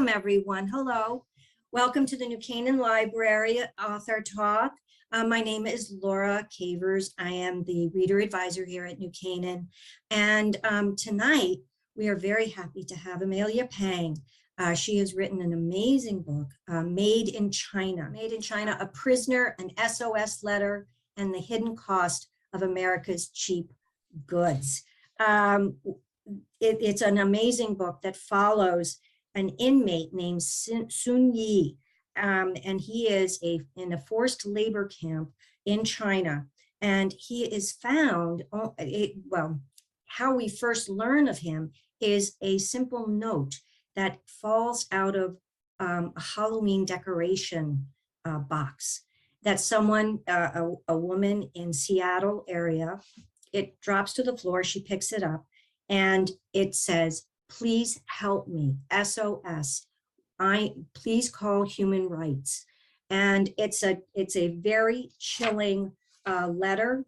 Welcome, everyone. Hello. Welcome to the New Canaan Library Author Talk. My name is Laura Cavers. I am the reader advisor here at New Canaan. And tonight, we are very happy to have Amelia Pang. She has written an amazing book, Made in China. Made in China, A Prisoner, an SOS Letter, and the Hidden Cost of America's Cheap Goods. It's an amazing book that follows an inmate named Sun Yi, and he is in a forced labor camp in China, and he is found, how we first learn of him is a simple note that falls out of a Halloween decoration box that someone, a woman in Seattle area, it drops to the floor, she picks it up, and it says, "Please help me, SOS. Please call human rights." And it's a very chilling letter.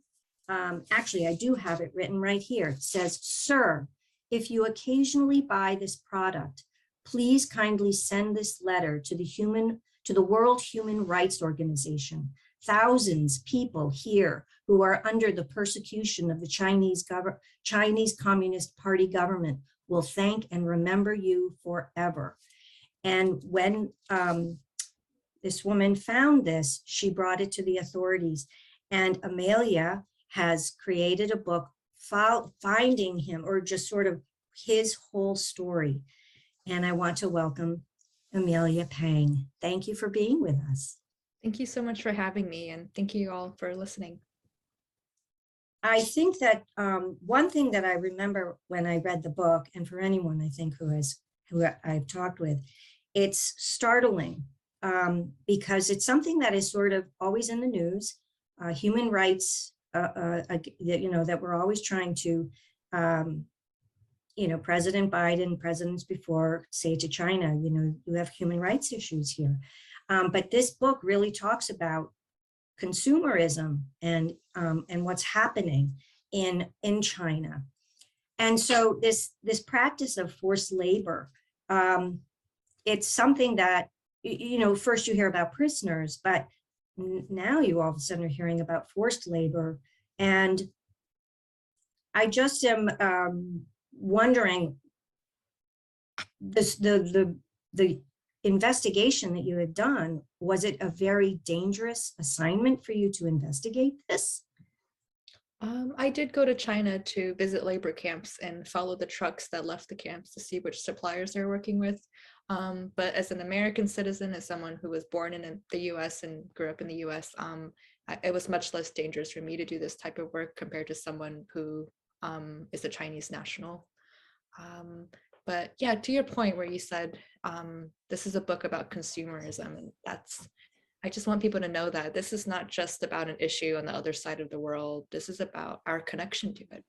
Actually, I do have it written right here. It says, "Sir, if you occasionally buy this product, please kindly send this letter to the World Human Rights Organization. Thousands of people here who are under the persecution of the Chinese Communist Party government will thank and remember you forever." And when this woman found this, she brought it to the authorities. And Amelia has created a book finding him, or just sort of his whole story. And I want to welcome Amelia Pang. Thank you for being with us. Thank you so much for having me, and thank you all for listening. I think that one thing that I remember when I read the book, and for anyone I think who I've talked with, it's startling because it's something that is sort of always in the news, human rights, that we're always trying to, President Biden, presidents before say to China, you have human rights issues here. But this book really talks about consumerism and what's happening in China. And so this practice of forced labor, it's something that, first you hear about prisoners, but now you all of a sudden are hearing about forced labor. And I just am wondering, the investigation that you had done, was it a very dangerous assignment for you to investigate this? I did go to China to visit labor camps and follow the trucks that left the camps to see which suppliers they're working with. But as an American citizen, as someone who was born in the US and grew up in the US, it was much less dangerous for me to do this type of work compared to someone who is a Chinese national. But yeah, to your point where you said, this is a book about consumerism, and I just want people to know that this is not just about an issue on the other side of the world. This is about our connection to it.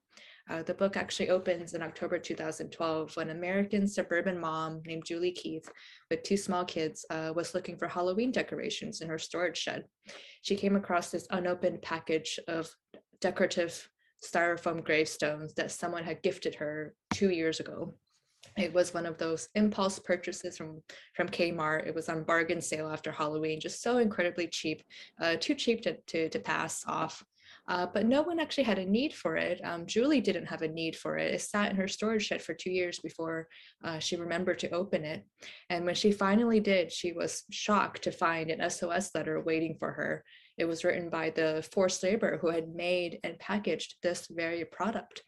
The book actually opens in October 2012 when an American suburban mom named Julie Keith with 2 small kids was looking for Halloween decorations in her storage shed. She came across this unopened package of decorative styrofoam gravestones that someone had gifted her 2 years ago. It was one of those impulse purchases from Kmart. It was on bargain sale after Halloween, just so incredibly cheap, too cheap to pass off. But no one actually had a need for it. Julie didn't have a need for it. It sat in her storage shed for 2 years before she remembered to open it. And when she finally did, she was shocked to find an SOS letter waiting for her. It was written by the forced laborer who had made and packaged this very product.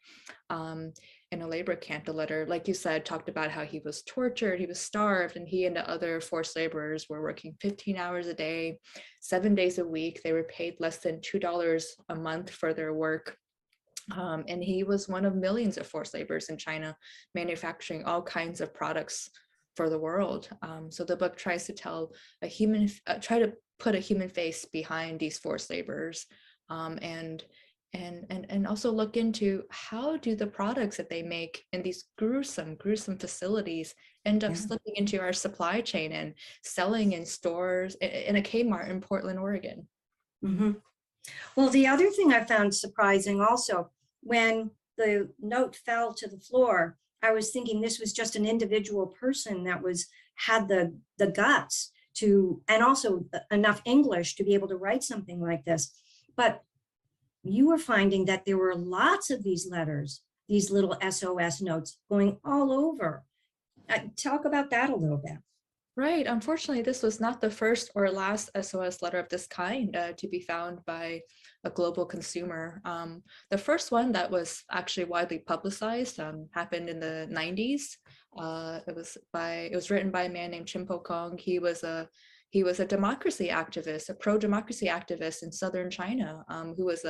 In a labor camp, the letter, like you said, talked about how he was tortured, he was starved, and he and the other forced laborers were working 15 hours a day, 7 days a week. They were paid less than $2 a month for their work. And he was one of millions of forced laborers in China, manufacturing all kinds of products for the world. So the book tries to tell try to put a human face behind these forced laborers, and also look into how do the products that they make in these gruesome facilities end up slipping into our supply chain and selling in stores in a Kmart in Portland, Oregon. Mm-hmm. Well, the other thing I found surprising also, when the note fell to the floor, I was thinking this was just an individual person that was had the guts to, and also enough English to be able to write something like this. But you were finding that there were lots of these letters, these little SOS notes going all over. Talk about that a little bit. Right. Unfortunately, this was not the first or last SOS letter of this kind to be found by a global consumer. The first one that was actually widely publicized happened in the 90s. It was written by a man named Chimpo Kong. He was a democracy activist, a pro-democracy activist in southern China, who was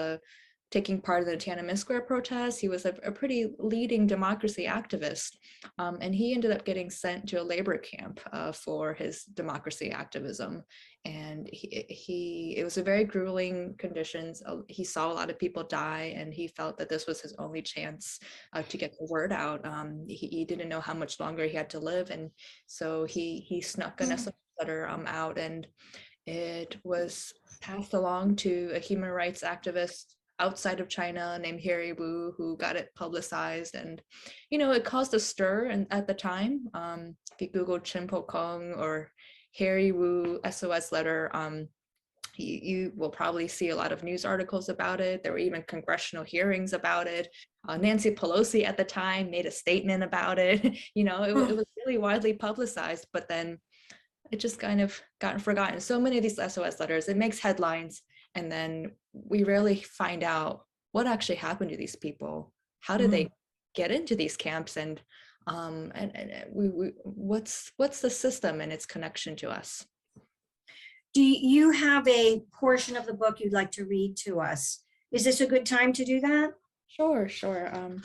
taking part in the Tiananmen Square protests. He was a pretty leading democracy activist, and he ended up getting sent to a labor camp for his democracy activism. And it was a very grueling conditions. He saw a lot of people die, and he felt that this was his only chance to get the word out. He didn't know how much longer he had to live, and so he snuck an SOS letter out, and it was passed along to a human rights activist outside of China named Harry Wu, who got it publicized. And, it caused a stir and at the time. If you Google Chimpo Kong or Harry Wu SOS letter, you will probably see a lot of news articles about it. There were even congressional hearings about it. Nancy Pelosi at the time made a statement about it. It was really widely publicized, but then it just kind of gotten forgotten. So many of these SOS letters, it makes headlines, and then we rarely find out what actually happened to these people. How did they get into these camps, and what's the system and its connection to us? Do you have a portion of the book you'd like to read to us? Is this a good time to do that? Sure.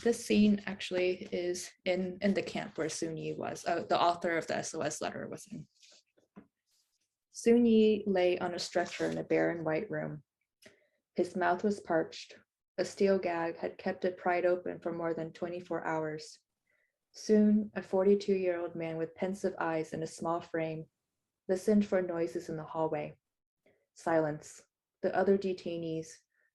This scene actually is in the camp where Sun Yi was, the author of the SOS letter was in. Sun Yi lay on a stretcher in a barren white room. His mouth was parched. A steel gag had kept it pried open for more than 24 hours. Soon, a 42-year-old man with pensive eyes in a small frame listened for noises in the hallway. Silence. The other detainees,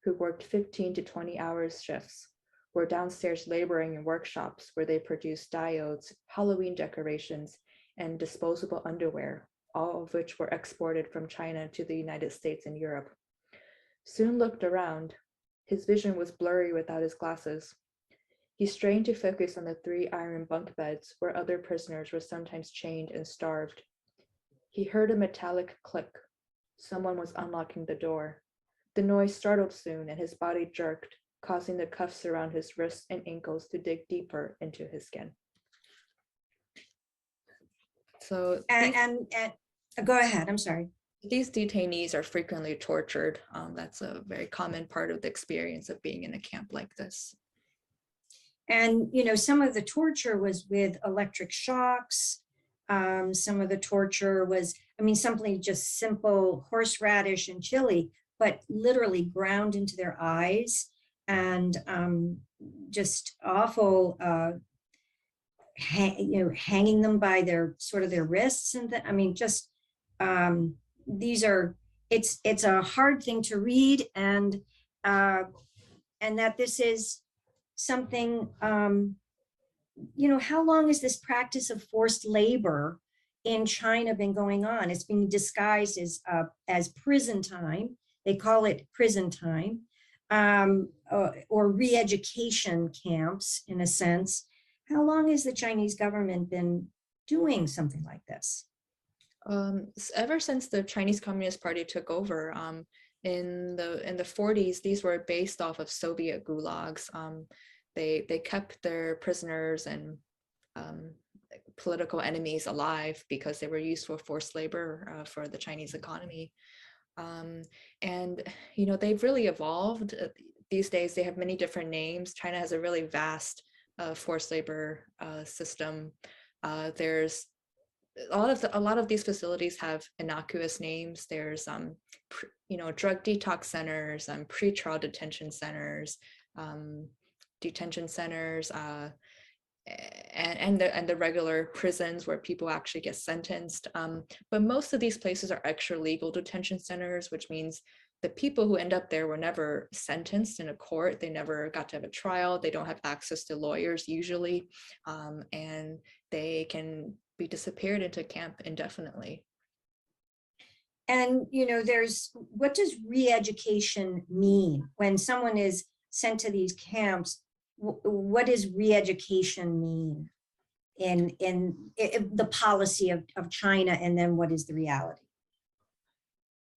who worked 15 to 20 hours shifts, were downstairs laboring in workshops where they produced diodes, Halloween decorations, and disposable underwear, all of which were exported from China to the United States and Europe. Soon looked around. His vision was blurry without his glasses. He strained to focus on the 3 iron bunk beds where other prisoners were sometimes chained and starved. He heard a metallic click. Someone was unlocking the door. The noise startled Soon, and his body jerked, causing the cuffs around his wrists and ankles to dig deeper into his skin. So And go ahead, I'm sorry. These detainees are frequently tortured. That's a very common part of the experience of being in a camp like this. And, some of the torture was with electric shocks. Some of the torture was, simply just simple horseradish and chili, but literally ground into their eyes, and just awful, hanging them by their wrists. And it's a hard thing to read, and that this is something, how long has this practice of forced labor in China been going on? It's being disguised as prison time. They call it prison time, or re-education camps, in a sense. How long has the Chinese government been doing something like this? Ever since the Chinese Communist Party took over in the 40s, these were based off of Soviet gulags. They kept their prisoners and political enemies alive because they were used for forced labor for the Chinese economy. And they've really evolved. These days they have many different names. China has a really vast forced labor system. There's a lot of these facilities have innocuous names. There's drug detox centers, pretrial detention centers, detention centers, and the regular prisons where people actually get sentenced. But most of these places are extra legal detention centers, which means the people who end up there were never sentenced in a court. They never got to have a trial. They don't have access to lawyers usually, and they can be disappeared into camp indefinitely. And, what does re-education mean when someone is sent to these camps? What does re-education mean in the policy of China, and then what is the reality?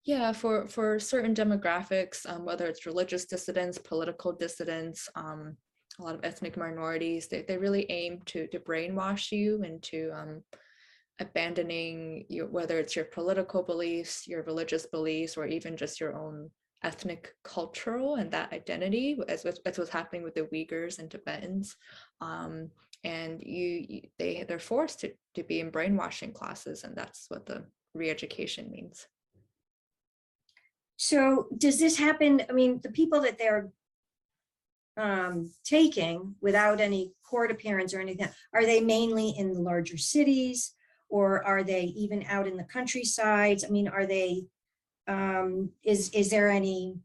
Yeah, for certain demographics, whether it's religious dissidents, political dissidents, a lot of ethnic minorities, they really aim to brainwash you into abandoning whether it's your political beliefs, your religious beliefs, or even just your own ethnic cultural and that identity, as what's happening with the Uyghurs and Tibetans. And they're forced to be in brainwashing classes, and that's what the re-education means. So does this happen? I mean, the people that they're taking without any court appearance or anything, are they mainly in the larger cities, or are they even out in the countrysides? I mean, are they, is there any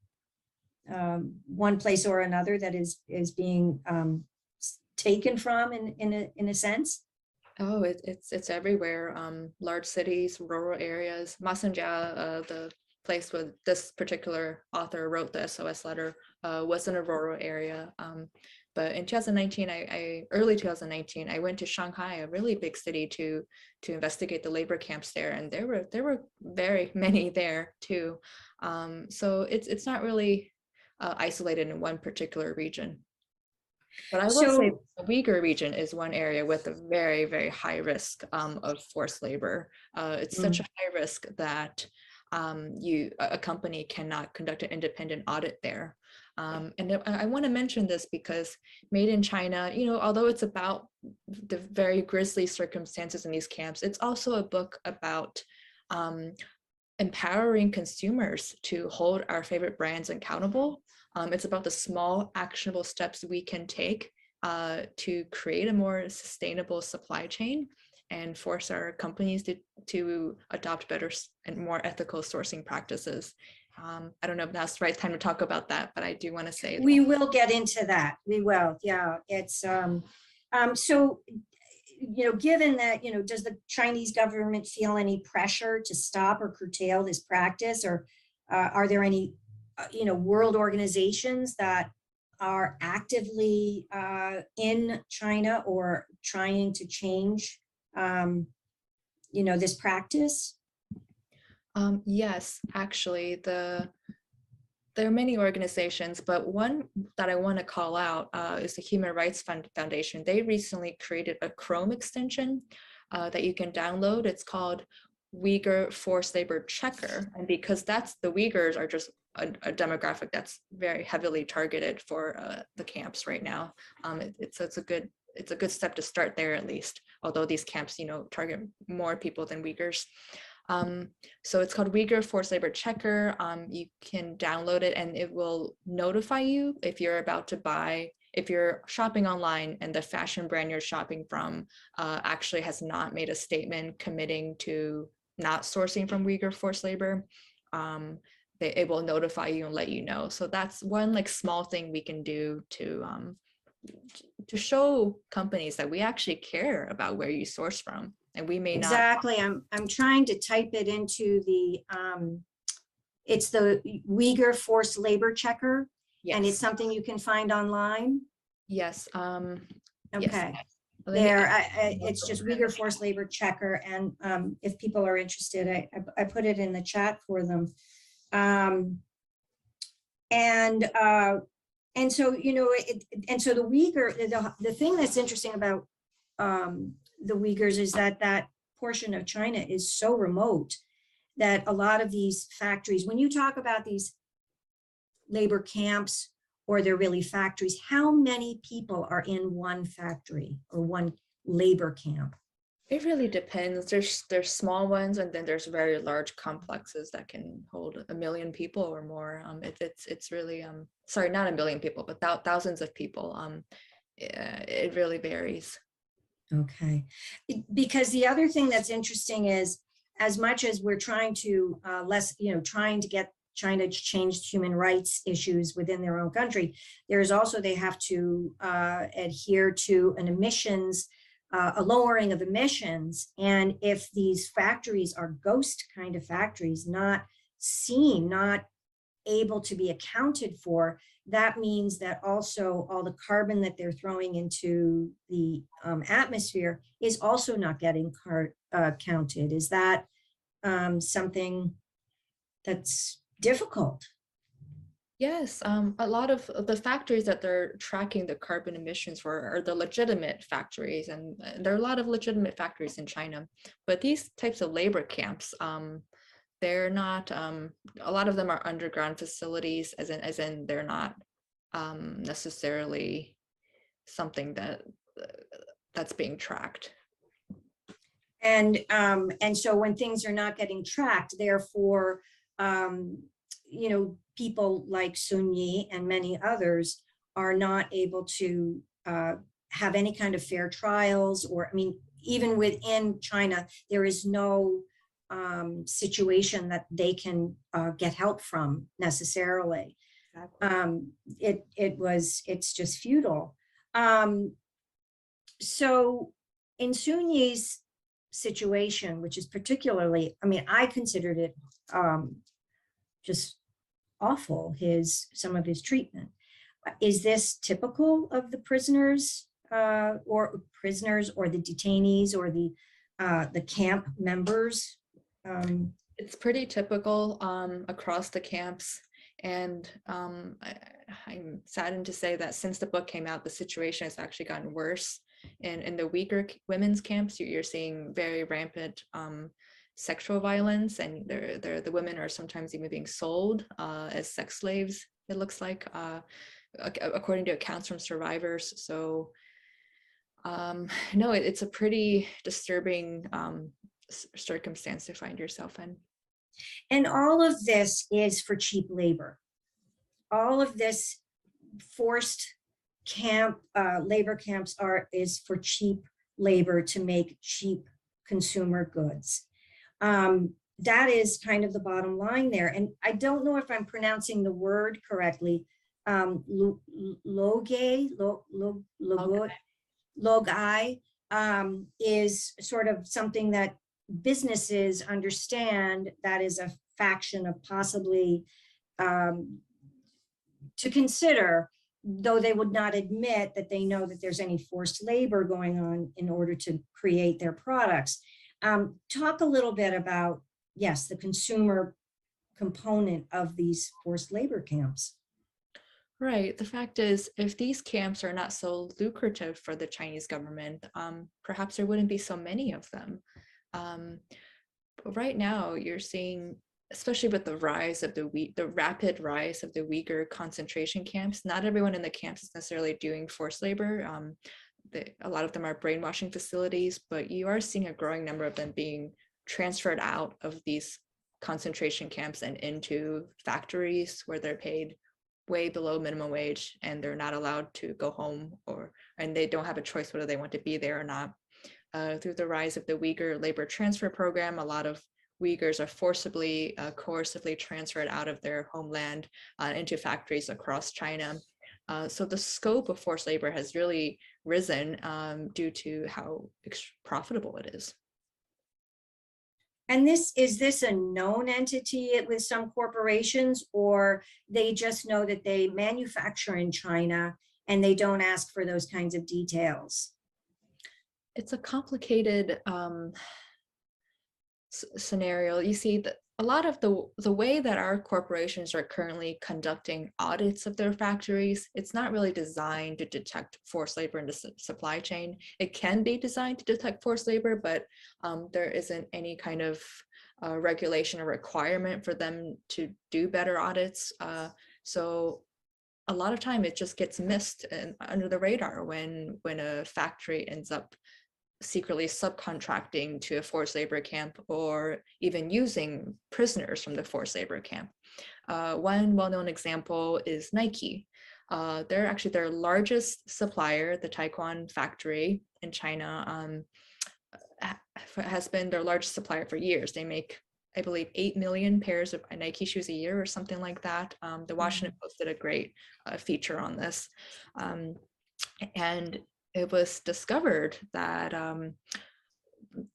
one place or another that is being taken from in a sense? Oh, it's everywhere. Large cities, rural areas. Masanja, the place where this particular author wrote the SOS letter, was in a rural area. But in 2019, early 2019, I went to Shanghai, a really big city, to investigate the labor camps there, and there were very many there too. So it's not really isolated in one particular region. But I will say the Uyghur region is one area with a very, very high risk of forced labor. It's such a high risk that a company cannot conduct an independent audit there. And I want to mention this because Made in China, although it's about the very grisly circumstances in these camps, it's also a book about empowering consumers to hold our favorite brands accountable. It's about the small actionable steps we can take to create a more sustainable supply chain and force our companies to adopt better and more ethical sourcing practices. I don't know if that's the right time to talk about that, but I do want to say we will get into that. We will. Yeah, it's so given that, does the Chinese government feel any pressure to stop or curtail this practice, or are there any world organizations that are actively in China or trying to change this practice? Yes, actually, there are many organizations, but one that I want to call out is the Human Rights Foundation. They recently created a Chrome extension that you can download. It's called Uyghur Forced Labor Checker. And because the Uyghurs are just a demographic that's very heavily targeted for the camps right now, it's a good step to start there at least, although these camps, target more people than Uyghurs. So it's called Uyghur Forced Labor Checker. You can download it and it will notify you if you're shopping online and the fashion brand you're shopping from actually has not made a statement committing to not sourcing from Uyghur forced labor. It will notify you and let you know. So that's one small thing we can do to show companies that we actually care about where you source from. And we may not. Exactly. I'm trying to type it into the it's the Uyghur Forced Labor Checker. Yes. And it's something you can find online. Yes. Okay. Yes. It's just Uyghur Forced Labor Checker, and if people are interested, I put it in the chat for them. And so the Uyghur, the thing that's interesting about the Uyghurs is that portion of China is so remote that a lot of these factories, when you talk about these labor camps, or they're really factories, how many people are in one factory or one labor camp? It really depends. There's small ones, and then there's very large complexes that can hold 1 million people or more. It's really sorry, not 1 million people, but thousands of people. It really varies. Okay, because the other thing that's interesting is, as much as we're trying to trying to get China to change human rights issues within their own country, there's also, they have to adhere to an emissions a lowering of emissions. And if these factories are ghost kind of factories, not seen, not able to be accounted for, that means that also all the carbon that they're throwing into the atmosphere is also not getting counted. Is that something that's difficult? Yes, a lot of the factories that they're tracking the carbon emissions for are the legitimate factories, and there are a lot of legitimate factories in China. But these types of labor camps, they're not. A lot of them are underground facilities, as in they're not necessarily something that's being tracked. And so when things are not getting tracked, therefore, people like Sun Yi and many others are not able to have any kind of fair trials, or, I mean, even within China, there is no situation that they can get help from necessarily. It's just futile. So in Sun Yi's situation, which is particularly, I mean, I considered it just awful, some of his treatment. Is this typical of the prisoners or the detainees or the camp members? It's pretty typical across the camps. And I'm saddened to say that since the book came out, the situation has actually gotten worse. In the Uyghur women's camps, you're seeing very rampant sexual violence, and the women are sometimes even being sold as sex slaves, it looks like, according to accounts from survivors. So no, it's a pretty disturbing circumstance to find yourself in. And all of this is for cheap labor. All of this forced labor camps is for cheap labor to make cheap consumer goods. That is kind of the bottom line there. And I don't know if I'm pronouncing the word correctly. Logai is sort of something that businesses understand, that is a faction of possibly to consider, though they would not admit that they know that there's any forced labor going on in order to create their products. Talk a little bit about, yes, the consumer component of these forced labor camps. Right. The fact is, if these camps are not so lucrative for the Chinese government, perhaps there wouldn't be so many of them. But right now, you're seeing, especially with the rapid rise of the Uyghur concentration camps, not everyone in the camps is necessarily doing forced labor. A lot of them are brainwashing facilities, but you are seeing a growing number of them being transferred out of these concentration camps and into factories where they're paid way below minimum wage, and they're not allowed to go home, and they don't have a choice whether they want to be there or not. Through the rise of the Uyghur labor transfer program, a lot of Uyghurs are forcibly, coercively transferred out of their homeland into factories across China. So the scope of forced labor has really risen due to how profitable it is. And is this a known entity with some corporations, or they just know that they manufacture in China and they don't ask for those kinds of details? It's a complicated scenario. You see that a lot of the way that our corporations are currently conducting audits of their factories, it's not really designed to detect forced labor in the supply chain. It can be designed to detect forced labor, but there isn't any kind of regulation or requirement for them to do better audits. So a lot of time it just gets missed and under the radar when a factory ends up secretly subcontracting to a forced labor camp, or even using prisoners from the forced labor camp. One well-known example is Nike. They're actually their largest supplier, the Taekwon factory in China, has been their largest supplier for years. They make, I believe, 8 million pairs of Nike shoes a year or something like that. The Washington Post did a great feature on this. And it was discovered that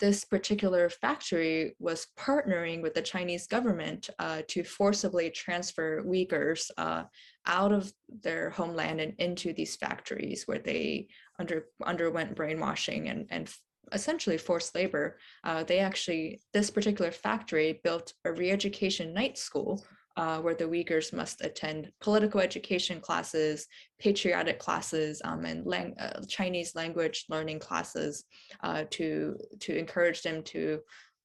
this particular factory was partnering with the Chinese government to forcibly transfer Uyghurs out of their homeland and into these factories where they underwent brainwashing and essentially forced labor. This particular factory built a re-education night school where the Uyghurs must attend political education classes, patriotic classes, and Chinese language learning classes to encourage them to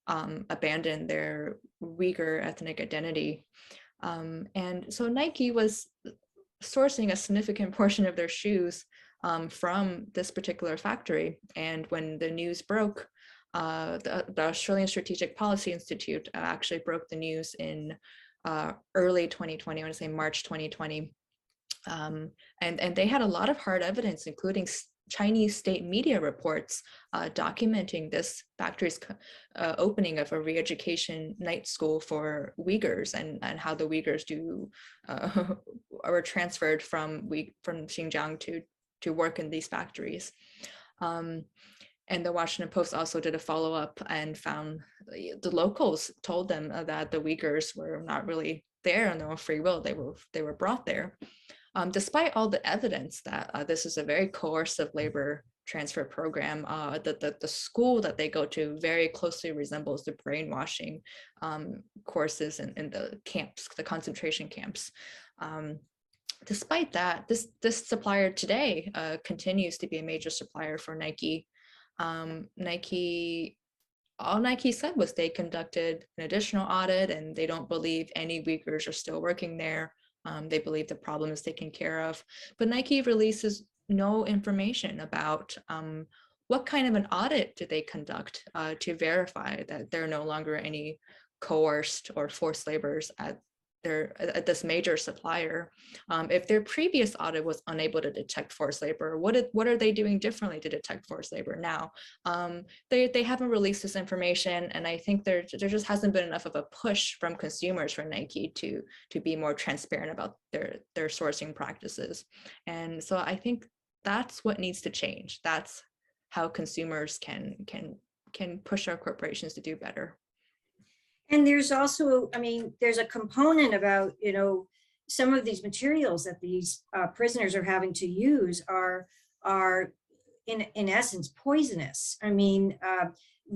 abandon their Uyghur ethnic identity. And so Nike was sourcing a significant portion of their shoes from this particular factory. And when the news broke, the Australian Strategic Policy Institute actually broke the news in early 2020, I want to say March 2020. And they had a lot of hard evidence, including Chinese state media reports documenting this factory's opening of a re-education night school for Uyghurs and how the Uyghurs were transferred from Xinjiang to work in these factories. And the Washington Post also did a follow-up and found the locals told them that the Uyghurs were not really there on their own free will. They were brought there. Despite all the evidence that this is a very coercive labor transfer program, the school that they go to very closely resembles the brainwashing courses in the camps, the concentration camps. Despite that, this supplier today continues to be a major supplier for Nike. All Nike said was they conducted an additional audit and they don't believe any Uyghurs are still working there. They believe the problem is taken care of, but Nike releases no information about what kind of an audit did they conduct to verify that there are no longer any coerced or forced laborers at this major supplier. If their previous audit was unable to detect forced labor, what are they doing differently to detect forced labor now? They haven't released this information, and I think there just hasn't been enough of a push from consumers for Nike to be more transparent about their sourcing practices. And so I think that's what needs to change. That's how consumers can push our corporations to do better. And there's also, I mean, there's a component about, some of these materials that these prisoners are having to use are in essence poisonous. I mean,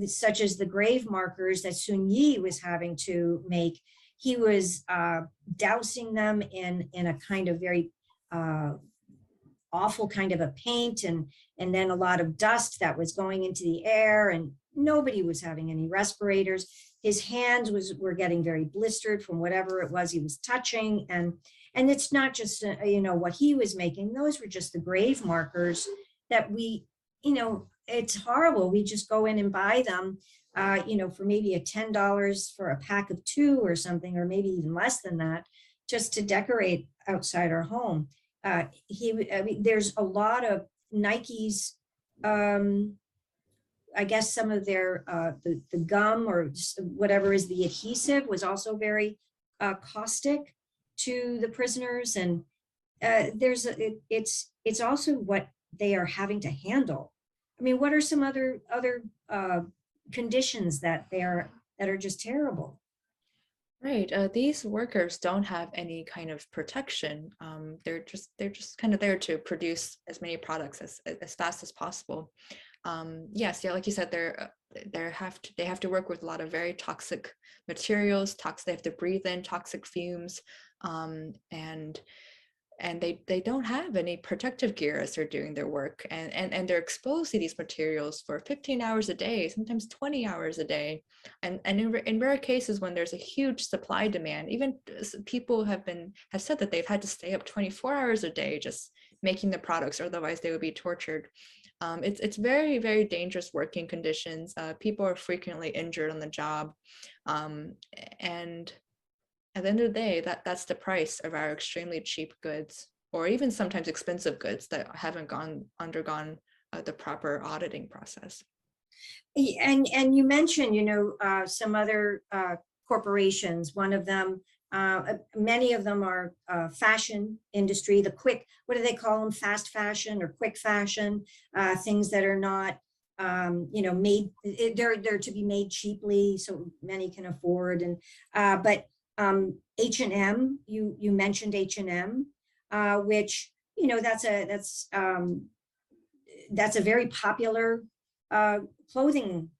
such as the grave markers that Sun Yi was having to make. He was dousing them in a kind of very awful kind of a paint, and then a lot of dust that was going into the air, and nobody was having any respirators. His hands were getting very blistered from whatever it was he was touching, and it's not just what he was making. Those were just the grave markers that we, it's horrible. We just go in and buy them, for maybe $10 for a pack of 2 or something, or maybe even less than that, just to decorate outside our home. There's a lot of Nike's, I guess some of their the gum or whatever is the adhesive was also very caustic to the prisoners, and it's also what they are having to handle. I mean, what are some other conditions that are just terrible? Right. These workers don't have any kind of protection. They're just kind of there to produce as many products as fast as possible. Yes, yeah, like you said, they have to work with a lot of very toxic materials. They have to breathe in toxic fumes, and they don't have any protective gear as they're doing their work, and they're exposed to these materials for 15 hours a day, sometimes 20 hours a day, and in rare cases when there's a huge supply demand, even people have said that they've had to stay up 24 hours a day just making the products, otherwise they would be tortured. It's very, very dangerous working conditions. People are frequently injured on the job, and at the end of the day, that's the price of our extremely cheap goods, or even sometimes expensive goods that haven't undergone the proper auditing process. And you mentioned, some other corporations. One of them Many of them are fashion industry, the quick, what do they call them? Fast fashion or quick fashion, things that are not, made, they're to be made cheaply so many can afford. And, but H&M, you mentioned H&M, which, that's a very popular clothing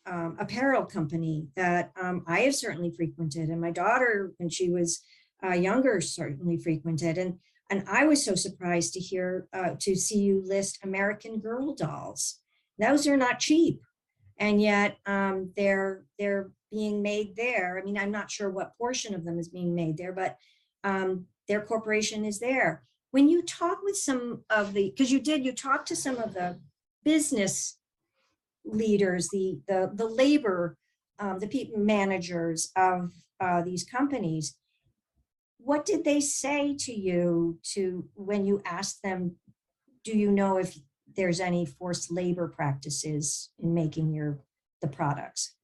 apparel company that I have certainly frequented, and my daughter, when she was younger, certainly frequented. And I was so surprised to see you list American Girl dolls. Those are not cheap, and yet they're being made there. I mean, I'm not sure what portion of them is being made there, but their corporation is there. When you talk with some of because you talked to some of the business leaders, the labor, the people managers of these companies, what did they say to you when you asked them, do you know if there's any forced labor practices in making the products?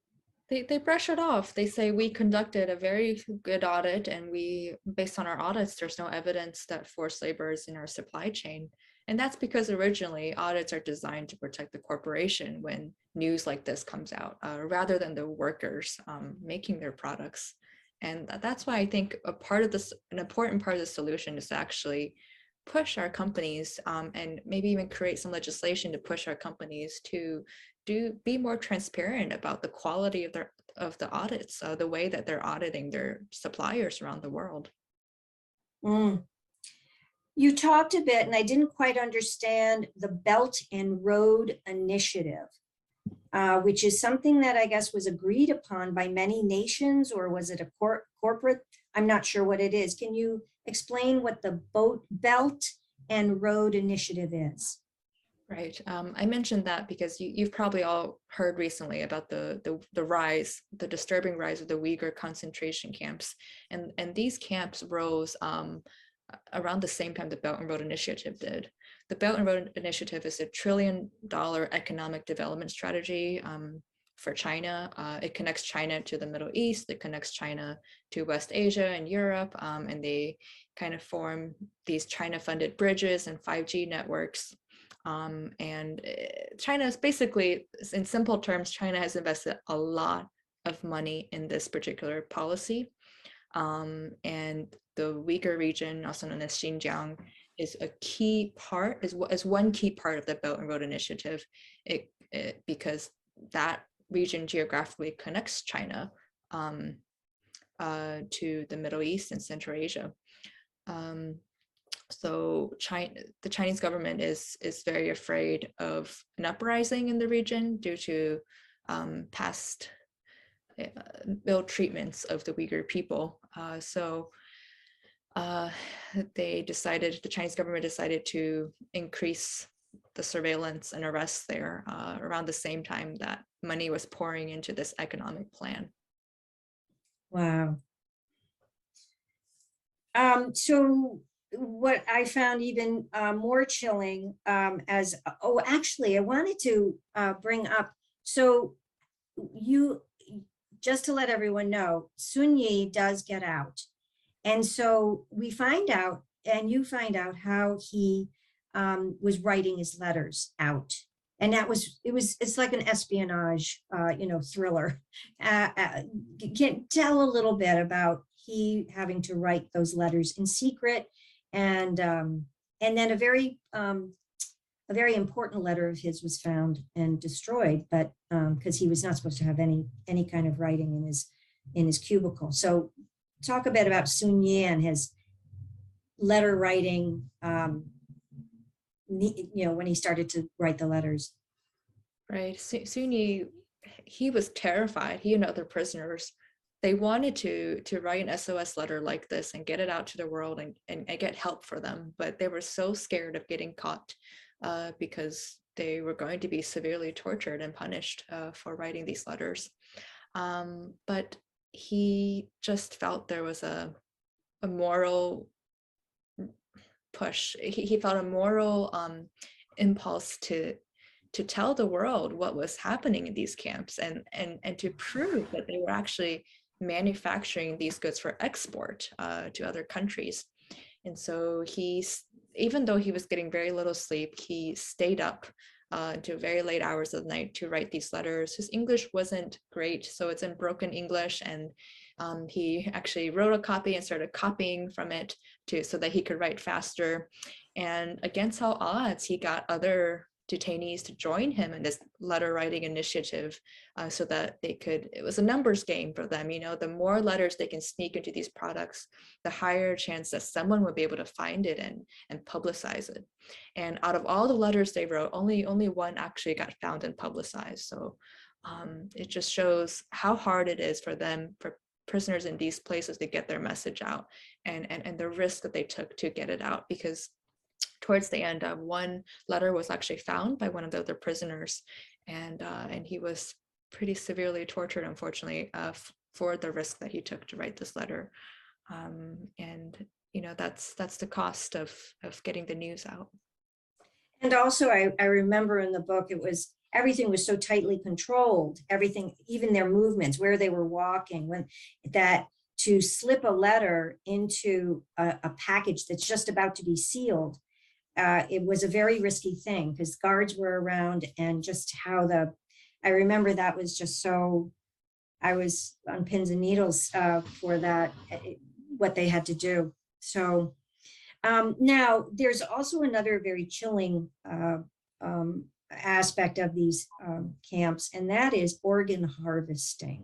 They brush it off. They say we conducted a very good audit, and based on our audits, there's no evidence that forced labor is in our supply chain. And that's because originally audits are designed to protect the corporation when news like this comes out, rather than the workers making their products. And that's why I think an important part of the solution is to actually push our companies, and maybe even create some legislation to push our companies to be more transparent about the quality of the audits, the way that they're auditing their suppliers around the world. Mm. You talked a bit, and I didn't quite understand the Belt and Road Initiative, which is something that I guess was agreed upon by many nations, or was it a corporate? I'm not sure what it is. Can you explain what the Belt and Road Initiative is? Right. I mentioned that because you've probably all heard recently about the disturbing rise of the Uyghur concentration camps, and these camps rose around the same time the Belt and Road Initiative did. The Belt and Road Initiative is $1 trillion economic development strategy for China. It connects China to the Middle East. It connects China to West Asia and Europe, and they kind of form these China-funded bridges and 5G networks. And China is basically, in simple terms, China has invested a lot of money in this particular policy. And the Uyghur region, also known as Xinjiang, is a key part, is one key part of the Belt and Road Initiative, because that region geographically connects China to the Middle East and Central Asia. So the Chinese government is very afraid of an uprising in the region due to past ill treatments of the Uyghur people. So the Chinese government decided to increase the surveillance and arrests there around the same time that money was pouring into this economic plan. Wow. So what I found even more chilling actually, I wanted to bring up, so just to let everyone know, Sun Yi does get out. And so we find out, and you find out how he was writing his letters out. And it's like an espionage, thriller. Can tell a little bit about he having to write those letters in secret, and then a very important letter of his was found and destroyed, but because he was not supposed to have any kind of writing in his cubicle. So talk a bit about Sun Yi and his letter writing, when he started to write the letters. Right. Sun Yi, he was terrified. He and other prisoners, they wanted to write an SOS letter like this and get it out to the world and get help for them. But they were so scared of getting caught because they were going to be severely tortured and punished for writing these letters. But he just felt there was a moral push. He felt a moral impulse to tell the world what was happening in these camps and to prove that they were actually manufacturing these goods for export to other countries. And so even though he was getting very little sleep, he stayed up to very late hours of the night to write these letters. His English wasn't great, so it's in broken English, and he actually wrote a copy and started copying from it so that he could write faster. And against all odds, he got other detainees to join him in this letter writing initiative so that it was a numbers game for them. The more letters they can sneak into these products, the higher chance that someone would be able to find it and publicize it. And out of all the letters they wrote, only one actually got found and publicized. So it just shows how hard it is for prisoners in these places to get their message out, and the risk that they took to get it out, because towards the end, one letter was actually found by one of the other prisoners, and he was pretty severely tortured, unfortunately, for the risk that he took to write this letter. And that's the cost of getting the news out. And also, I remember in the book, everything was so tightly controlled, everything, even their movements, where they were walking, that to slip a letter into a package that's just about to be sealed, it was a very risky thing, because guards were around, and just I remember that was just so, I was on pins and needles for that, what they had to do. So now there's also another very chilling aspect of these camps, and that is organ harvesting.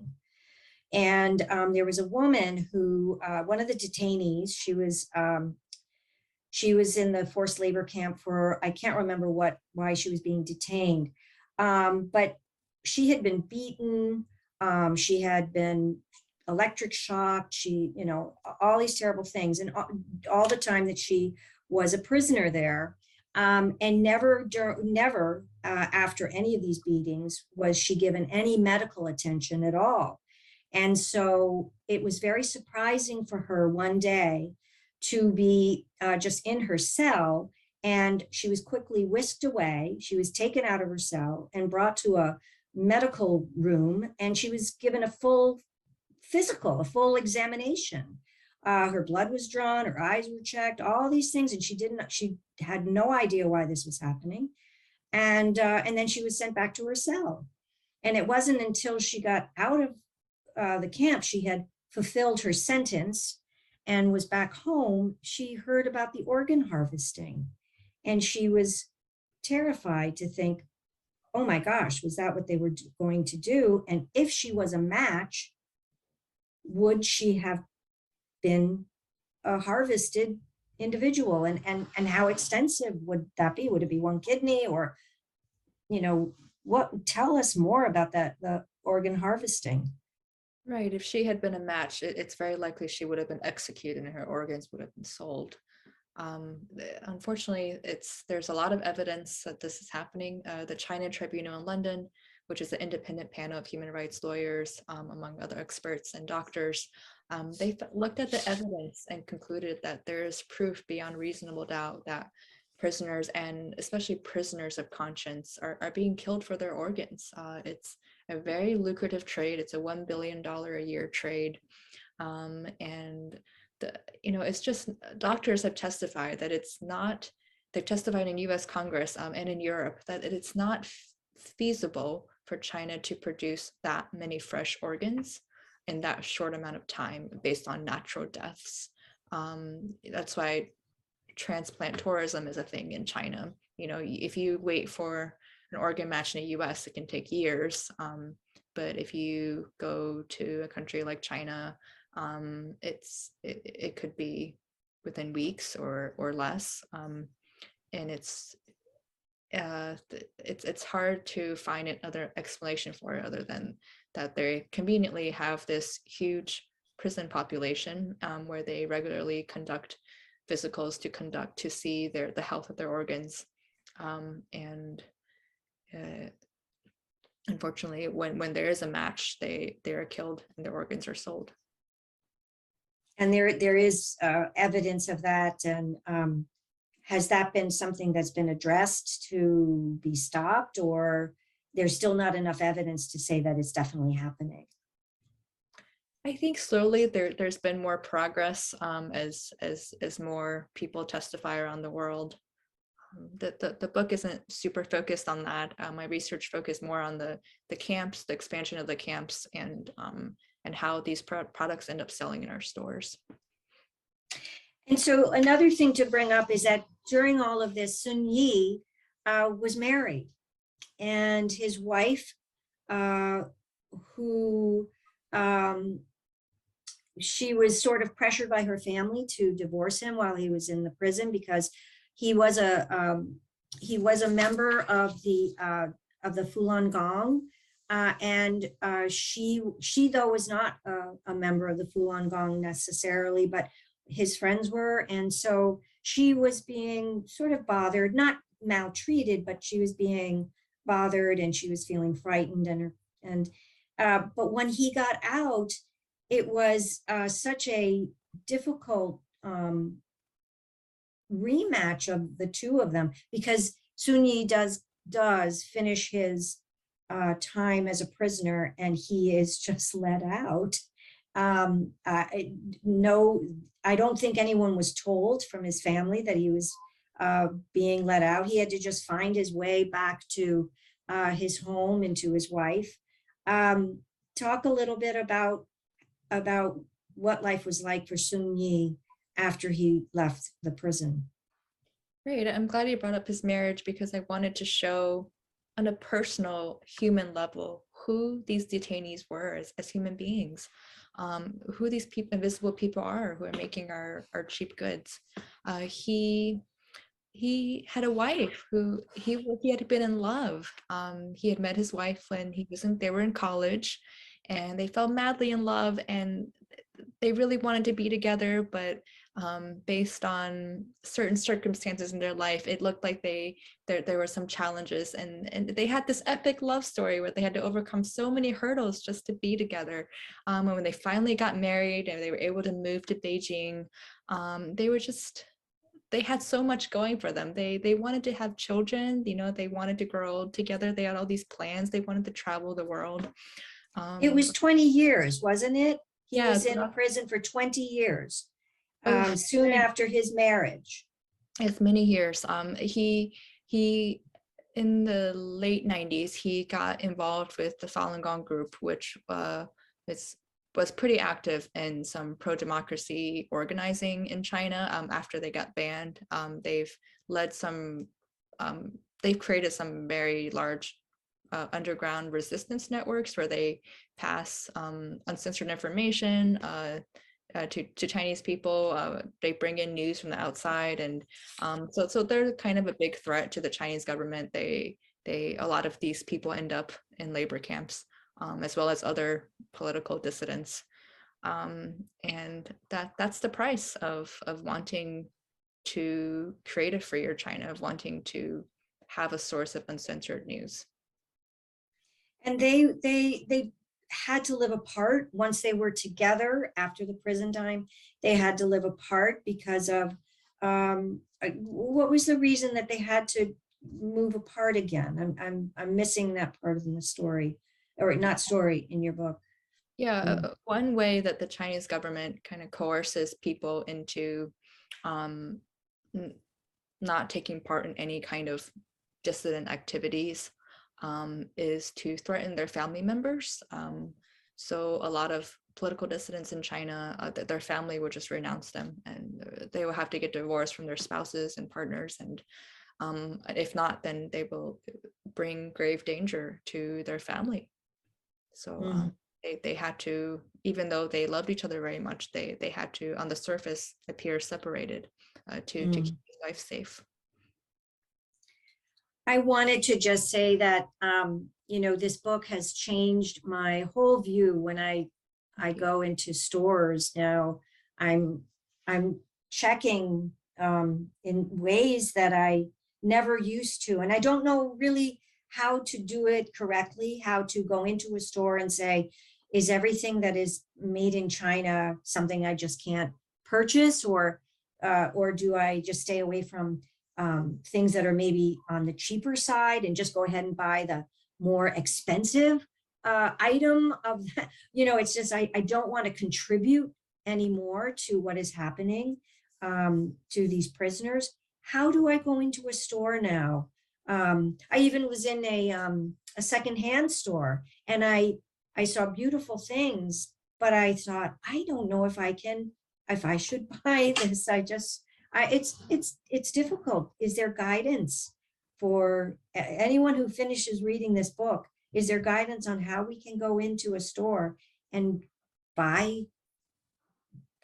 And there was a woman who, one of the detainees, she was in the forced labor camp for, I can't remember why she was being detained, but she had been beaten, she had been electric shocked, all these terrible things, and all the time that she was a prisoner there. And never after any of these beatings was she given any medical attention at all. And so it was very surprising for her one day to be just in her cell, and she was quickly whisked away. She was taken out of her cell and brought to a medical room, and she was given a full physical, a full examination. Her blood was drawn, her eyes were checked, all these things, and she had no idea why this was happening. And then she was sent back to her cell. And it wasn't until she got out of the camp, she had fulfilled her sentence and was back home, she heard about the organ harvesting. And she was terrified to think, oh my gosh, was that what they were going to do? And if she was a match, would she have been a harvested individual? And how extensive would that be? Would it be one kidney, or, tell us more about the organ harvesting. Right. If she had been a match, it's very likely she would have been executed and her organs would have been sold. Unfortunately, there's a lot of evidence that this is happening. The China Tribunal in London, which is an independent panel of human rights lawyers, among other experts and doctors, they looked at the evidence and concluded that there is proof beyond reasonable doubt that prisoners, and especially prisoners of conscience, are being killed for their organs. It's a very lucrative trade. It's a $1 billion a year trade. And it's just, doctors have testified that they've testified in US Congress and in Europe that it's not feasible for China to produce that many fresh organs in that short amount of time based on natural deaths. That's why transplant tourism is a thing in China. If you wait for an organ match in the US, it can take years. But if you go to a country like China, it could be within weeks or less. And it's hard to find another explanation for it other than that they conveniently have this huge prison population where they regularly conduct physicals to see the health of their organs. And unfortunately, when there is a match, they are killed and their organs are sold. And there is evidence of that. And has that been something that's been addressed to be stopped, or there's still not enough evidence to say that it's definitely happening? I think slowly there's been more progress as more people testify around the world. The book isn't super focused on that. My research focused more on the camps, the expansion of the camps, and how these products end up selling in our stores. And so another thing to bring up is that during all of this, Sun Yi was married, and his wife, who she was sort of pressured by her family to divorce him while he was in the prison, because he was a member of the Falun Gong, and she though was not a member of the Falun Gong necessarily, but his friends were, and so she was being sort of bothered, not maltreated, but she was being bothered, and she was feeling frightened, but when he got out, it was such a difficult rematch of the two of them, because Sun Yi does finish his time as a prisoner, and he is just let out. No, I don't think anyone was told from his family that he was being let out. He had to just find his way back to his home and to his wife. Talk a little bit about what life was like for Sun Yi after he left the prison. Great. I'm glad you brought up his marriage, because I wanted to show on a personal human level who these detainees were as human beings, who these people, invisible people are who are making our cheap goods. He had a wife who he had been in love. He had met his wife when they were in college, and they fell madly in love, and they really wanted to be together, but based on certain circumstances in their life, it looked like there were some challenges, and they had this epic love story where they had to overcome so many hurdles just to be together. And when they finally got married and they were able to move to Beijing, they had so much going for them. They wanted to have children, they wanted to grow old together. They had all these plans. They wanted to travel the world. It was 20 years, wasn't it? He was in Yeah, prison for 20 years, oh, soon after his marriage. it's many years. He in the late 90s, he got involved with the Falun Gong group, which was pretty active in some pro-democracy organizing in China. After they got banned, they've led some, they've created some very large underground resistance networks where they pass uncensored information to Chinese people. They bring in news from the outside, and so they're kind of a big threat to the Chinese government. A lot of these people end up in labor camps, as well as other political dissidents, and that's the price of wanting to create a freer China, of wanting to have a source of uncensored news. And they had to live apart once they were together after the prison time. They had to live apart because of what was the reason that they had to move apart again? I'm missing that part of the story, or not story, in your book. Yeah, one way that the Chinese government kind of coerces people into not taking part in any kind of dissident activities is to threaten their family members. So a lot of political dissidents in China, their family will just renounce them, and they will have to get divorced from their spouses and partners. And if not, then they will bring grave danger to their family. So they had to, even though they loved each other very much, they had to, on the surface, appear separated to keep his life safe. I wanted to just say that, this book has changed my whole view. When I go into stores now, I'm checking in ways that I never used to. And I don't know really how to do it correctly, how to go into a store and say, is everything that is made in China something I just can't purchase, or do I just stay away from things that are maybe on the cheaper side and just go ahead and buy the more expensive item of that, it's just, I don't want to contribute anymore to what is happening to these prisoners. How do I go into a store now? I even was in a secondhand store, and I saw beautiful things, but I thought, I don't know if I should buy this. It's difficult. Is there guidance for anyone who finishes reading this book? Is there guidance on how we can go into a store and buy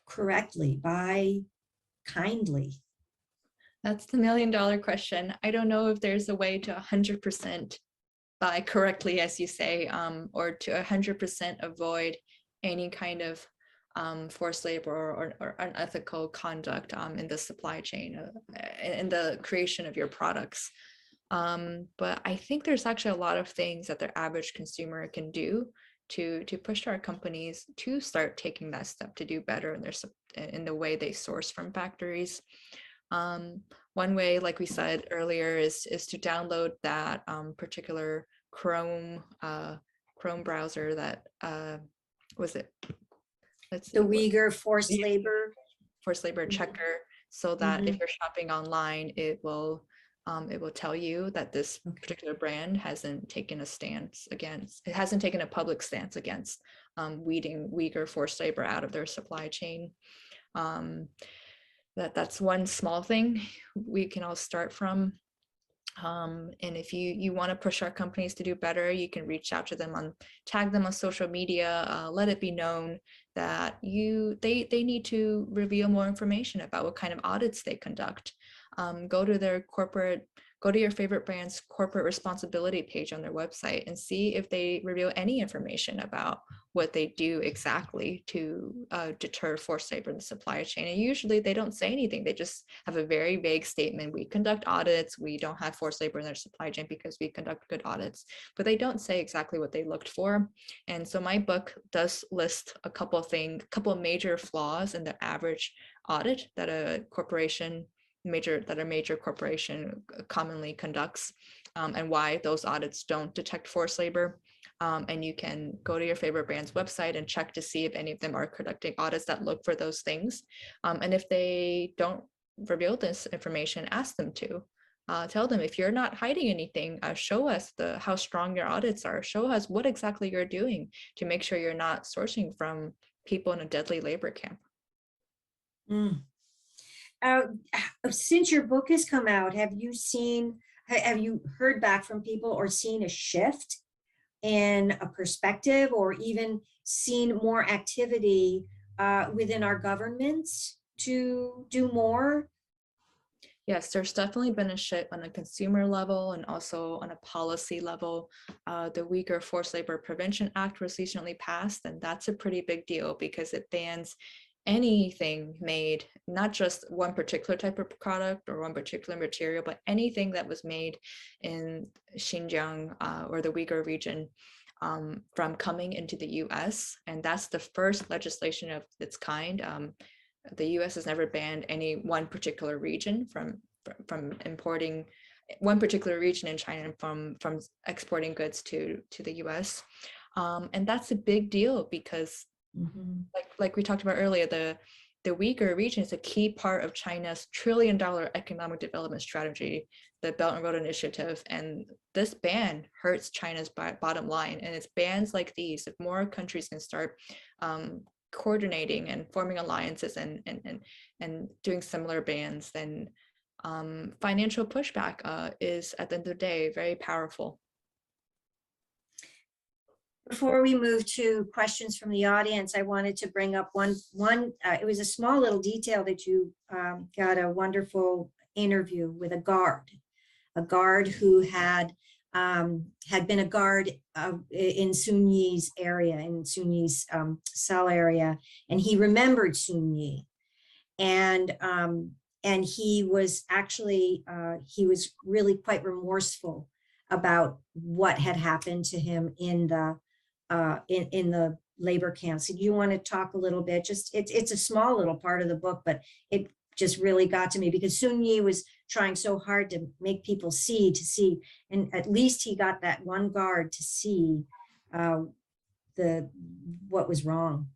correctly, buy kindly? That's the $1,000,000 question. I don't know if there's a way to 100% buy correctly, as you say, or to 100% avoid any kind of forced labor or unethical conduct in the supply chain, in the creation of your products. But I think there's actually a lot of things that the average consumer can do to push our companies to start taking that step to do better in the way they source from factories. One way, like we said earlier, is to download that particular Chrome browser that was it? Let's see, The Uyghur forced labor checker, so that if you're shopping online, it will tell you that this particular brand hasn't taken a public stance against weeding Uyghur forced labor out of their supply chain. That's one small thing we can all start from. And if you want to push our companies to do better, you can reach out to them tag them on social media, let it be known that they need to reveal more information about what kind of audits they conduct. Go to your favorite brand's corporate responsibility page on their website and see if they reveal any information about what they do exactly to deter forced labor in the supply chain. And usually they don't say anything. They just have a very vague statement. We conduct audits. We don't have forced labor in their supply chain because we conduct good audits. But they don't say exactly what they looked for. And so my book does list a couple of major flaws in the average audit that a major corporation commonly conducts, and why those audits don't detect forced labor. And you can go to your favorite brand's website and check to see if any of them are conducting audits that look for those things. And if they don't reveal this information, ask them to. Tell them, if you're not hiding anything, show us how strong your audits are. Show us what exactly you're doing to make sure you're not sourcing from people in a deadly labor camp. Since your book has come out, have you heard back from people or seen a shift in a perspective, or even seen more activity within our governments to do more? Yes, there's definitely been a shift on a consumer level and also on a policy level. The Uyghur Forced Labor Prevention Act was recently passed, and that's a pretty big deal because it bans anything made, not just one particular type of product or one particular material, but anything that was made in Xinjiang or the Uyghur region from coming into the US. And that's the first legislation of its kind. The US has never banned any one particular region from importing one particular region in China from exporting goods to the US. And that's a big deal because like we talked about earlier, the Uyghur region is a key part of China's $1 trillion economic development strategy, the Belt and Road Initiative. And this ban hurts China's bottom line. And it's bans like these, if more countries can start coordinating and forming alliances and doing similar bans, then financial pushback is, at the end of the day, very powerful. Before we move to questions from the audience, I wanted to bring up one. It was a small little detail that you got a wonderful interview with a guard who had been a guard in Sun Yi's area, in Sun Yi's cell area, and he remembered Sun Yi, and he was actually he was really quite remorseful about what had happened to him in the labor camps. Do you want to talk a little bit? Just it's a small little part of the book, but it just really got to me because Sun Yi was trying so hard to make people see, and at least he got that one guard to see uh, what was wrong.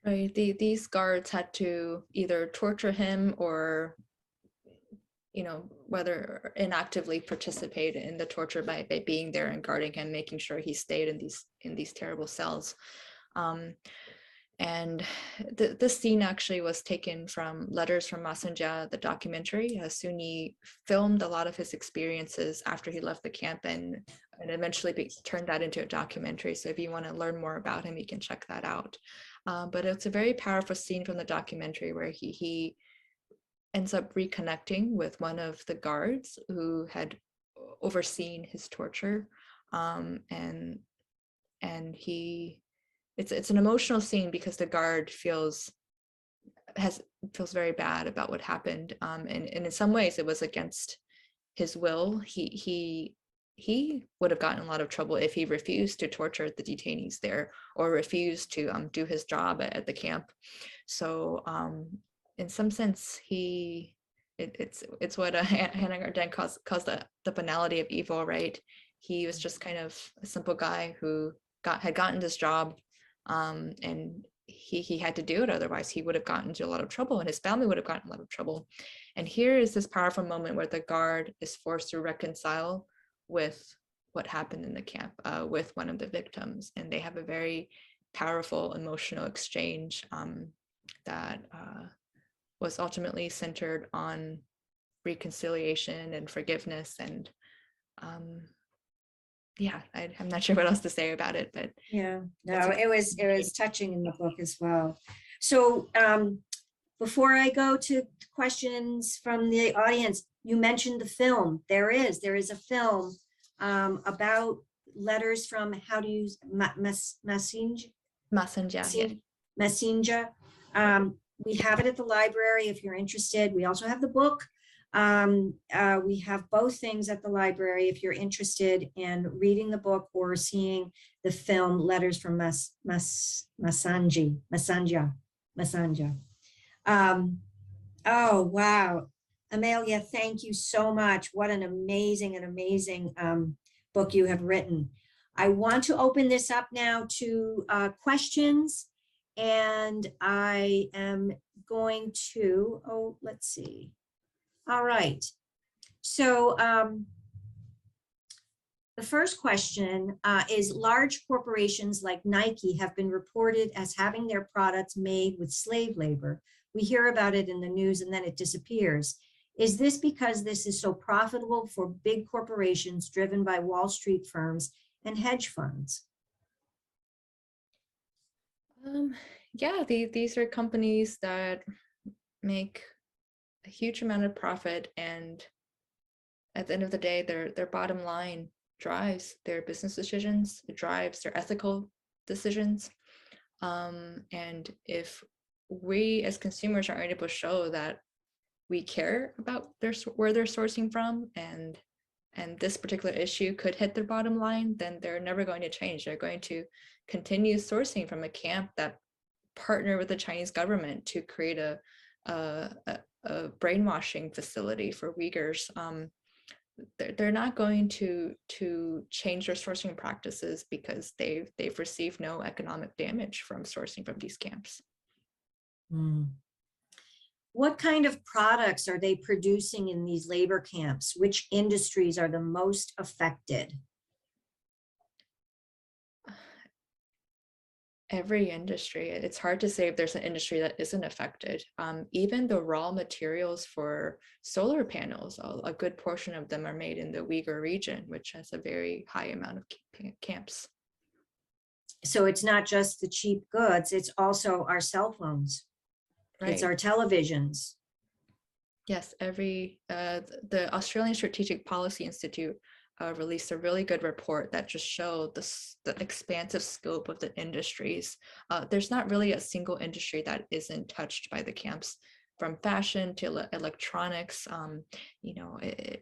Right. These guards had to either torture him or, whether inactively participate in the torture by being there and guarding him, making sure he stayed in these terrible cells. And this scene actually was taken from Letters from Masanja, the documentary. Sun Yi filmed a lot of his experiences after he left the camp and eventually turned that into a documentary. So if you want to learn more about him, you can check that out. But it's a very powerful scene from the documentary where he ends up reconnecting with one of the guards who had overseen his torture. And it's an emotional scene because the guard feels very bad about what happened. And in some ways it was against his will. He would have gotten in a lot of trouble if he refused to torture the detainees there or refused to do his job at the camp. So in some sense, it's what Hannah Arendt calls the banality of evil, right? He was just kind of a simple guy who had gotten this job, and he had to do it, otherwise he would have gotten into a lot of trouble and his family would have gotten a lot of trouble. And here is this powerful moment where the guard is forced to reconcile with what happened in the camp, with one of the victims, and they have a very powerful emotional exchange that was ultimately centered on reconciliation and forgiveness. And I'm not sure what else to say about it, but yeah, no, it was touching in the book as well. So before I go to questions from the audience, you mentioned the film. There is a film about letters from, how do you use Messenger? Messenger. We have it at the library if you're interested. We also have the book. We have both things at the library if you're interested in reading the book or seeing the film Letters from Masanja. Oh, wow. Amelia, thank you so much. What an amazing book you have written. I want to open this up now to questions, and I am going to, let's see. All right. So the first question is, large corporations like Nike have been reported as having their products made with slave labor. We hear about it in the news and then it disappears. Is this because this is so profitable for big corporations driven by Wall Street firms and hedge funds? Yeah, these are companies that make a huge amount of profit, and at the end of the day, their bottom line drives their business decisions. It drives their ethical decisions. And if we as consumers aren't able to show that we care about where they're sourcing from, and this particular issue could hit their bottom line, then they're never going to change. They're going to continue sourcing from a camp that partner with the Chinese government to create a brainwashing facility for Uyghurs. They're not going to change their sourcing practices because they've received no economic damage from sourcing from these camps. What kind of products are they producing in these labor camps? Which industries are the most affected? Every industry. It's hard to say if there's an industry that isn't affected. Even the raw materials for solar panels, a good portion of them are made in the Uyghur region, which has a very high amount of camps. So it's not just the cheap goods, it's also our cell phones. Right. It's our televisions. Yes, the Australian Strategic Policy Institute released a really good report that just showed the expansive scope of the industries. There's not really a single industry that isn't touched by the camps, from fashion to electronics.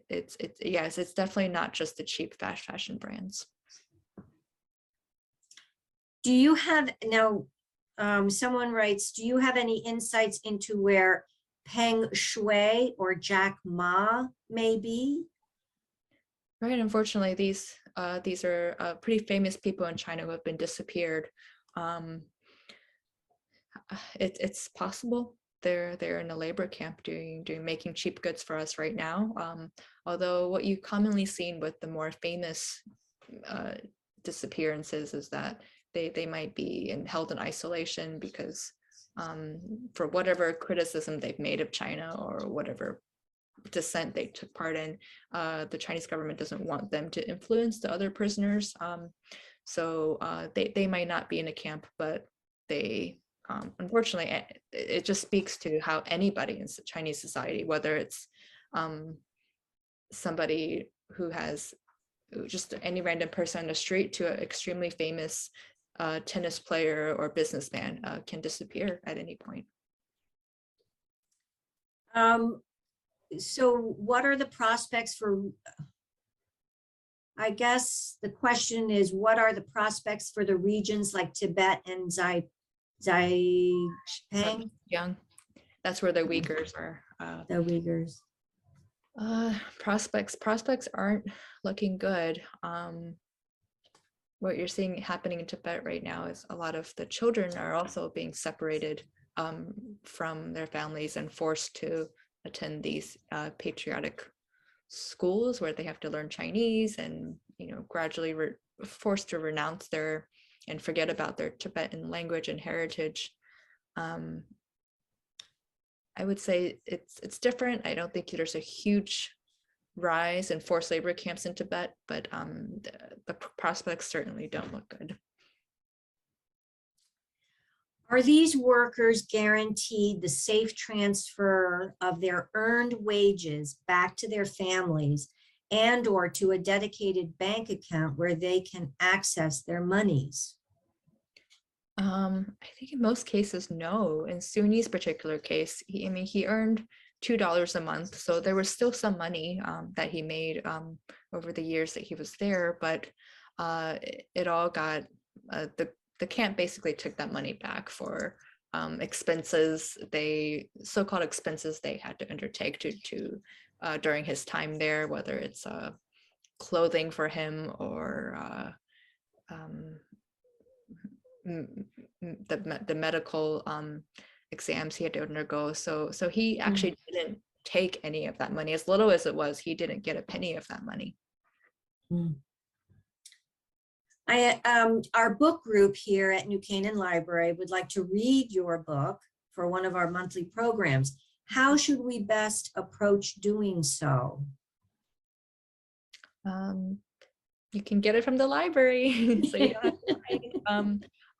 It's definitely not just the cheap fast fashion brands. Do you have, now, someone writes, do you have any insights into where Peng Shui or Jack Ma may be? Right, unfortunately, these These are pretty famous people in China who have been disappeared. It's possible they're in a labor camp making cheap goods for us right now. Although what you commonly seen with the more famous disappearances is that they might be held in isolation because for whatever criticism they've made of China or whatever dissent they took part in, the Chinese government doesn't want them to influence the other prisoners. So they might not be in a camp, but they unfortunately, it just speaks to how anybody in Chinese society, whether it's somebody who has just any random person on the street to an extremely famous tennis player or businessman, can disappear at any point. So what are the prospects for, I guess the question is, what are the prospects for the regions like Tibet and Xinjiang? Young, that's where the Uyghurs are. The Uyghurs. Prospects aren't looking good. What you're seeing happening in Tibet right now is a lot of the children are also being separated from their families and forced to attend these patriotic schools where they have to learn Chinese and, gradually forced to renounce and forget about their Tibetan language and heritage. I would say it's different. I don't think there's a huge rise in forced labor camps in Tibet, but the prospects certainly don't look good. Are these workers guaranteed the safe transfer of their earned wages back to their families and or to a dedicated bank account where they can access their monies? I think in most cases, no. In Sunyi's particular case, he earned $2 a month, so there was still some money that he made over the years that he was there, but it all got the camp basically took that money back for expenses, so-called expenses they had to undertake to during his time there, whether it's clothing for him or the medical exams he had to undergo. So he actually didn't take any of that money. As little as it was, he didn't get a penny of that money. Our book group here at New Canaan Library would like to read your book for one of our monthly programs. How should we best approach doing so? You can get it from the library, so you don't have to wait.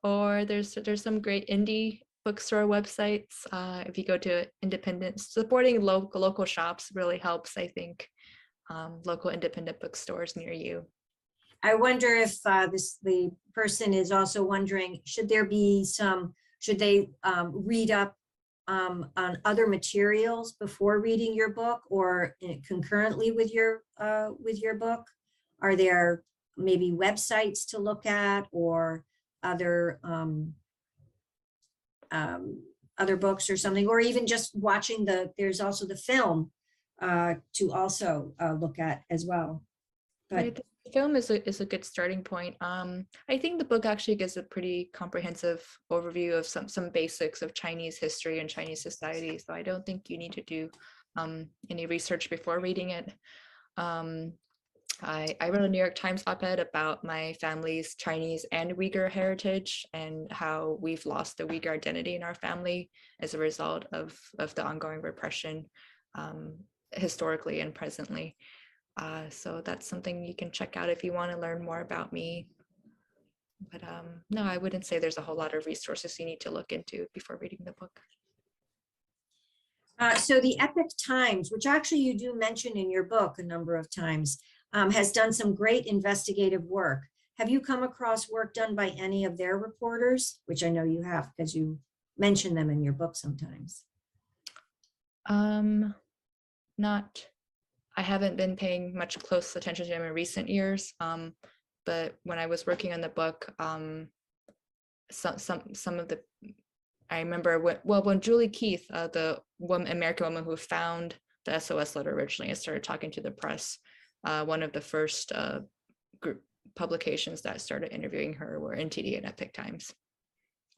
Or there's some great indie bookstore websites. If you go to independent, supporting local shops really helps, I think. Local independent bookstores near you. I wonder if the person is also wondering, should they read up on other materials before reading your book or concurrently with your book? Are there maybe websites to look at or other books or something, or even just watching there's also the film to also look at as well. But the film is a good starting point. I think the book actually gives a pretty comprehensive overview of some basics of Chinese history and Chinese society. So I don't think you need to do any research before reading it. I wrote a New York Times op-ed about my family's Chinese and Uyghur heritage and how we've lost the Uyghur identity in our family as a result of the ongoing repression historically and presently. So that's something you can check out if you want to learn more about me. But no, I wouldn't say there's a whole lot of resources you need to look into before reading the book. So the Epoch Times, which actually you do mention in your book a number of times, has done some great investigative work. Have you come across work done by any of their reporters? Which I know you have because you mention them in your book sometimes. I haven't been paying much close attention to them in recent years. But when I was working on the book, some of the, I remember when Julie Keith, the American woman who found the SOS letter originally and started talking to the press, one of the first publications that started interviewing her were NTD and Epic Times.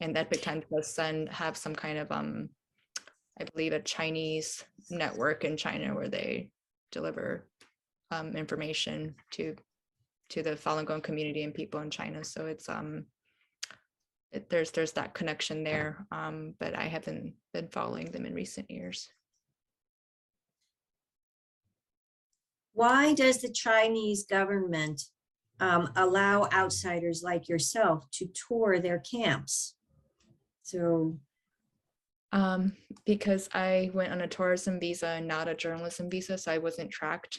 And Epic Times does have some kind of, I believe, a Chinese network in China where they deliver information to the Falun Gong community and people in China. So it's there's that connection there, but I haven't been following them in recent years. Why does the Chinese government allow outsiders like yourself to tour their camps? So, because I went on a tourism visa and not a journalism visa, so I wasn't tracked.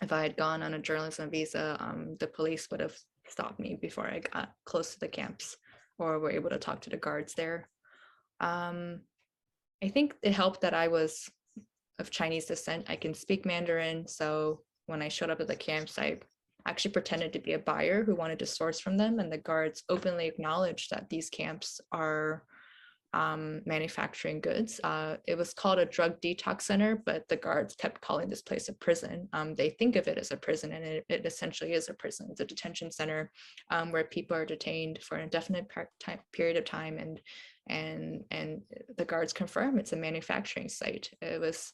If I had gone on a journalism visa, the police would have stopped me before I got close to the camps or were able to talk to the guards there. I think it helped that I was of Chinese descent. I can speak Mandarin, so when I showed up at the camps, I actually pretended to be a buyer who wanted to source from them, and the guards openly acknowledged that these camps are manufacturing goods. It was called a drug detox center, but the guards kept calling this place a prison. They think of it as a prison, and it essentially is a prison. It's a detention center where people are detained for an indefinite period of time, and the guards confirm it's a manufacturing site. It was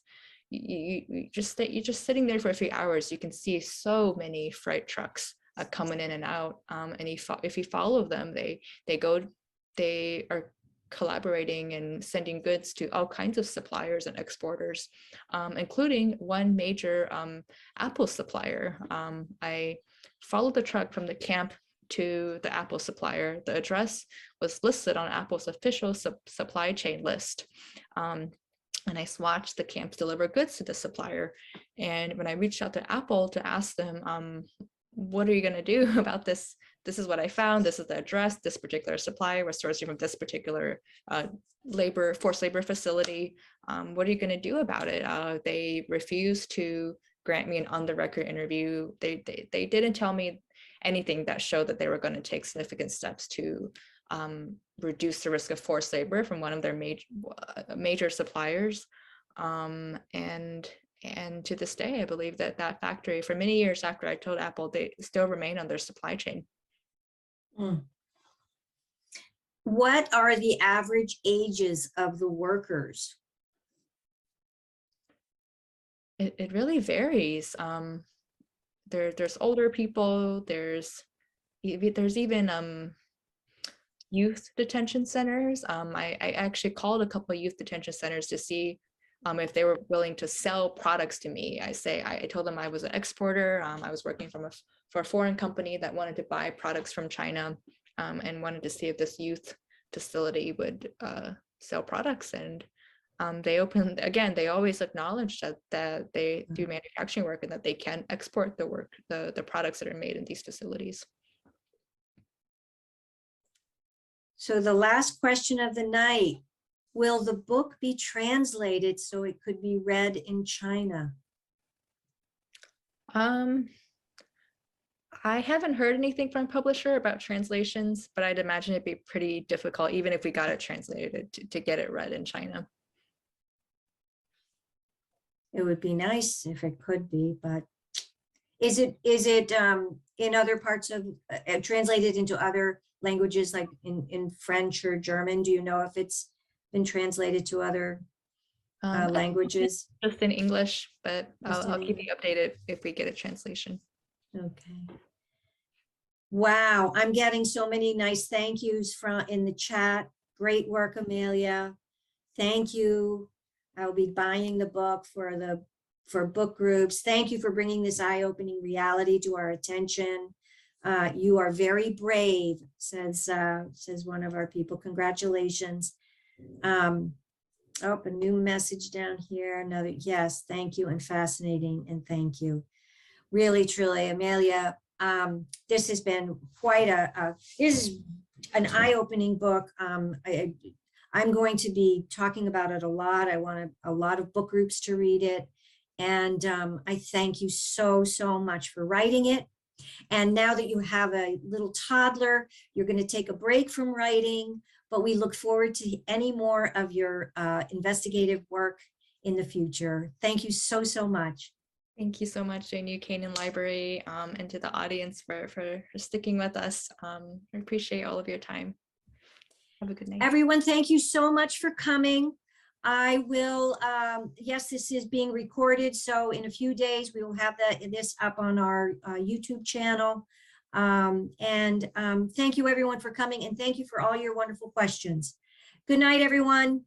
you're just sitting there for a few hours. You can see so many freight trucks coming in and out, and if you follow them, they are collaborating and sending goods to all kinds of suppliers and exporters, including one major Apple supplier. I followed the truck from the camp to the Apple supplier. The address was listed on Apple's official supply chain list. And I watched the camps deliver goods to the supplier. And when I reached out to Apple to ask them, what are you going to do about this? This is what I found. This is the address. This particular supplier was sourcing from this particular forced labor facility. What are you going to do about it? They refused to grant me an on-the-record interview. They didn't tell me anything that showed that they were going to take significant steps to reduce the risk of forced labor from one of their major suppliers. And to this day, I believe that factory, for many years after I told Apple, they still remain on their supply chain. What are the average ages of the workers? It really varies. There's older people. There's even youth detention centers. I actually called a couple of youth detention centers to see if they were willing to sell products to me. I told them I was an exporter. I was working for a foreign company that wanted to buy products from China, and wanted to see if this youth facility would sell products. And they always acknowledge that they do manufacturing work and that they can export the products that are made in these facilities. So the last question of the night, will the book be translated so it could be read in China? I haven't heard anything from publisher about translations, but I'd imagine it'd be pretty difficult, even if we got it translated, to get it read in China. It would be nice if it could be, but is it in other parts of translated into other languages, like in French or German? Do you know if it's been translated to other languages? Just in English, but I'll keep you updated if we get a translation. Okay. Wow, I'm getting so many nice thank yous in the chat. Great work, Amelia. Thank you. I'll be buying the book for book groups. Thank you for bringing this eye-opening reality to our attention. You are very brave, says one of our people. Congratulations. Oh, a new message down here. Another, yes, thank you, and fascinating, and thank you. Really, truly, Amelia, this has been quite this is an eye-opening book. I'm going to be talking about it a lot. I want a lot of book groups to read it. And I thank you so much for writing it. And now that you have a little toddler, you're going to take a break from writing, but we look forward to any more of your investigative work in the future. Thank you so much. Thank you so much, JNU Canaan Library, and to the audience for sticking with us. I appreciate all of your time. Have a good night. Everyone, thank you so much for coming. I will, yes, this is being recorded, so in a few days, we will have this up on our YouTube channel. Thank you everyone for coming, and thank you for all your wonderful questions. Good night, everyone.